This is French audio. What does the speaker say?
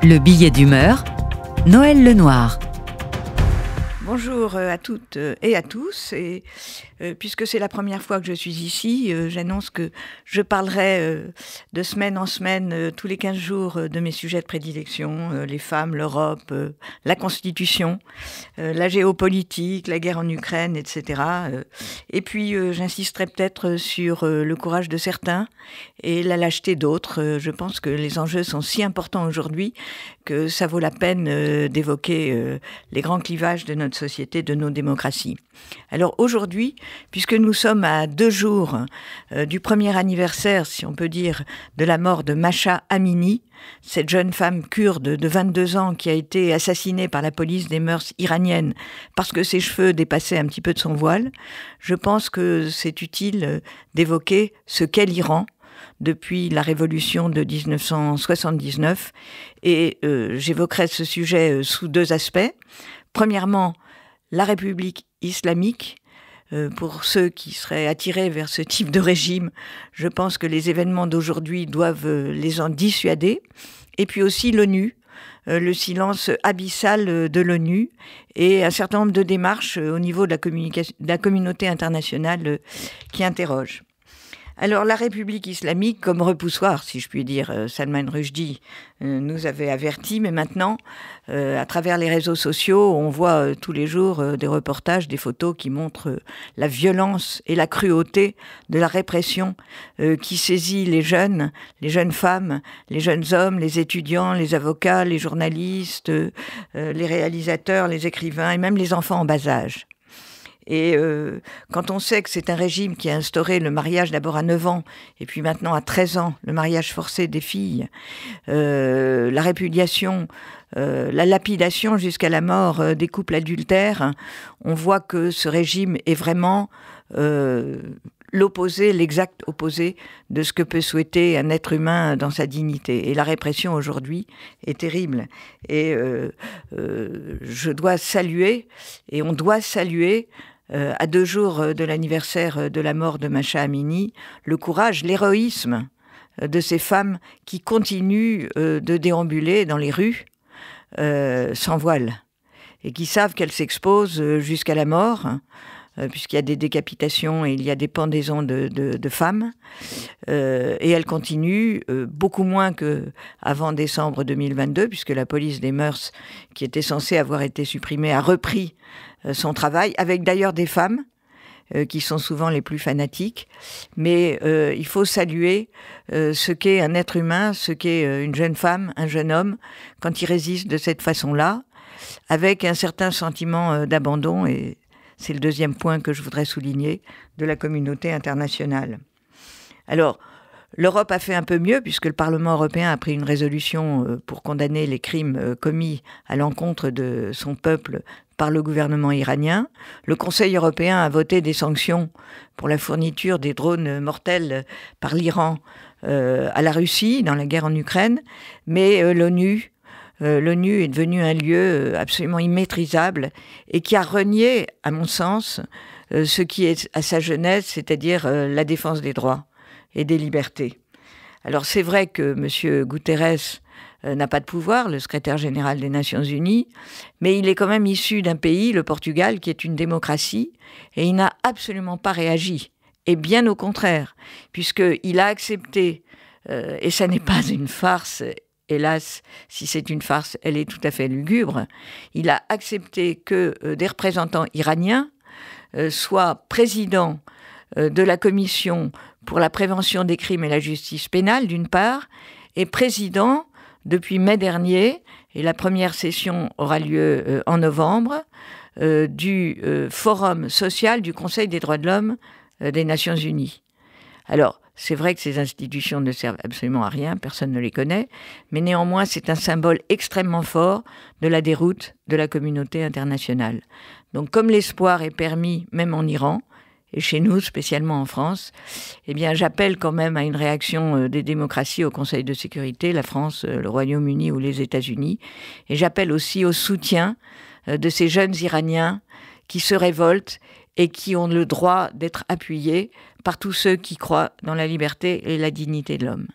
Le billet d'humeur, Noël Lenoir. Bonjour à toutes et à tous, et puisque c'est la première fois que je suis ici, j'annonce que je parlerai de semaine en semaine, tous les 15 jours, de mes sujets de prédilection, les femmes, l'Europe, la Constitution, la géopolitique, la guerre en Ukraine, etc. Et puis j'insisterai peut-être sur le courage de certains et la lâcheté d'autres. Je pense que les enjeux sont si importants aujourd'hui que ça vaut la peine d'évoquer les grands clivages de notre société, de nos démocraties. Alors aujourd'hui, puisque nous sommes à 2 jours du premier anniversaire, si on peut dire, de la mort de Mahsa Amini, cette jeune femme kurde de 22 ans qui a été assassinée par la police des mœurs iraniennes parce que ses cheveux dépassaient un petit peu de son voile, je pense que c'est utile d'évoquer ce qu'est l'Iran depuis la révolution de 1979. Et j'évoquerai ce sujet sous 2 aspects. Premièrement, la République islamique. Pour ceux qui seraient attirés vers ce type de régime, je pense que les événements d'aujourd'hui doivent les en dissuader. Et puis aussi l'ONU, le silence abyssal de l'ONU et un certain nombre de démarches au niveau de la communauté internationale qui interrogent. Alors la République islamique, comme repoussoir, si je puis dire, Salman Rushdie nous avait avertis, mais maintenant, à travers les réseaux sociaux, on voit tous les jours des reportages, des photos qui montrent la violence et la cruauté de la répression qui saisit les jeunes femmes, les jeunes hommes, les étudiants, les avocats, les journalistes, les réalisateurs, les écrivains et même les enfants en bas âge. Et quand on sait que c'est un régime qui a instauré le mariage d'abord à 9 ans et puis maintenant à 13 ans, le mariage forcé des filles, la répudiation, la lapidation jusqu'à la mort des couples adultères, on voit que ce régime est vraiment l'opposé, l'exact opposé de ce que peut souhaiter un être humain dans sa dignité. Et la répression aujourd'hui est terrible. Et je dois saluer, et on doit saluer, à 2 jours de l'anniversaire de la mort de Mahsa Amini, le courage, l'héroïsme de ces femmes qui continuent de déambuler dans les rues sans voile et qui savent qu'elles s'exposent jusqu'à la mort, puisqu'il y a des décapitations et il y a des pendaisons de femmes. Et elles continuent beaucoup moins qu'avant décembre 2022, puisque la police des mœurs, qui était censée avoir été supprimée, a repris son travail, avec d'ailleurs des femmes qui sont souvent les plus fanatiques. Mais il faut saluer ce qu'est un être humain, ce qu'est une jeune femme, un jeune homme, quand il résiste de cette façon-là, avec un certain sentiment d'abandon, et c'est le 2e point que je voudrais souligner, de la communauté internationale. Alors, l'Europe a fait un peu mieux, puisque le Parlement européen a pris une résolution pour condamner les crimes commis à l'encontre de son peuple par le gouvernement iranien. Le Conseil européen a voté des sanctions pour la fourniture des drones mortels par l'Iran à la Russie dans la guerre en Ukraine. Mais l'ONU est devenu un lieu absolument immaîtrisable et qui a renié, à mon sens, ce qui est à sa genèse, c'est-à-dire la défense des droits et des libertés. Alors c'est vrai que M. Guterres n'a pas de pouvoir, le secrétaire général des Nations Unies, mais il est quand même issu d'un pays, le Portugal, qui est une démocratie, et il n'a absolument pas réagi. Et bien au contraire, puisqu'il a accepté, et ça n'est pas une farce, hélas, si c'est une farce, elle est tout à fait lugubre, il a accepté que des représentants iraniens soient présidents de la commission pour la prévention des crimes et la justice pénale, d'une part, et président depuis mai dernier, et la première session aura lieu en novembre, du Forum social du Conseil des droits de l'homme des Nations Unies. Alors, c'est vrai que ces institutions ne servent absolument à rien, personne ne les connaît, mais néanmoins c'est un symbole extrêmement fort de la déroute de la communauté internationale. Donc comme l'espoir est permis, même en Iran, et chez nous, spécialement en France, eh bien, j'appelle quand même à une réaction des démocraties au Conseil de sécurité, la France, le Royaume-Uni ou les États-Unis. Et j'appelle aussi au soutien de ces jeunes Iraniens qui se révoltent et qui ont le droit d'être appuyés par tous ceux qui croient dans la liberté et la dignité de l'homme.